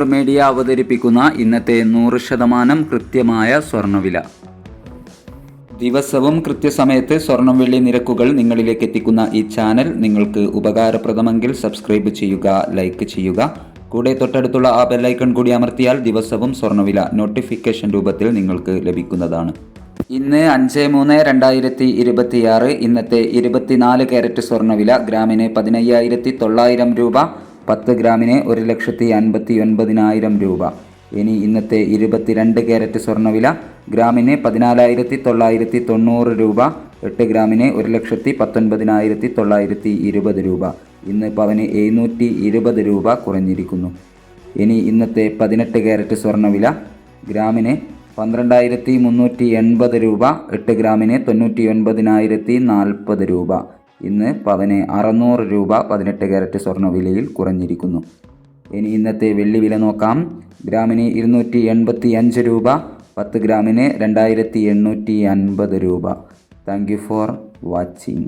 Gold media അവതരിപ്പിക്കുന്ന ഇന്നത്തെ 100% കൃത്യമായ സ്വർണ്ണവില. ദിവസവും കൃത്യസമയത്ത് സ്വർണം വെള്ളി നിരക്കുകൾ നിങ്ങളിലേക്ക് എത്തിക്കുന്ന ഈ ചാനൽ നിങ്ങൾക്ക് ഉപകാരപ്രദമെങ്കിൽ സബ്സ്ക്രൈബ് ചെയ്യുക, ലൈക്ക് ചെയ്യുക. കൂടെ തൊട്ടടുത്തുള്ള ആ ബെല്ലൈക്കൺ കൂടി അമർത്തിയാൽ ദിവസവും സ്വർണ്ണവില നോട്ടിഫിക്കേഷൻ രൂപത്തിൽ നിങ്ങൾക്ക് ലഭിക്കുന്നതാണ്. ഇന്ന് 5/3/2026 ഇന്നത്തെ 24 കാരറ്റ് സ്വർണ്ണവില ഗ്രാമിന് 15,900 രൂപ, 10 ഗ്രാമിന് 1,59,000 രൂപ. ഇനി ഇന്നത്തെ 22 കാരറ്റ് സ്വർണ്ണവില ഗ്രാമിന് 14,990 രൂപ, 8 ഗ്രാമിന് 1,19,920 രൂപ. ഇന്ന് പവന് 720 രൂപ കുറഞ്ഞിരിക്കുന്നു. ഇനി ഇന്നത്തെ 18 കാരറ്റ് സ്വർണ്ണവില ഗ്രാമിന് 12,380 രൂപ, 8 ഗ്രാമിന് 99,040 രൂപ. ഇന്ന് പവന് 600 രൂപ 18 കാരറ്റ് സ്വർണ്ണവിലയിൽ കുറഞ്ഞിരിക്കുന്നു. ഇനി ഇന്നത്തെ വെള്ളി വില നോക്കാം. ഗ്രാമിന് 285 രൂപ, 10 ഗ്രാമിന് 2,850 രൂപ. Thank you for watching.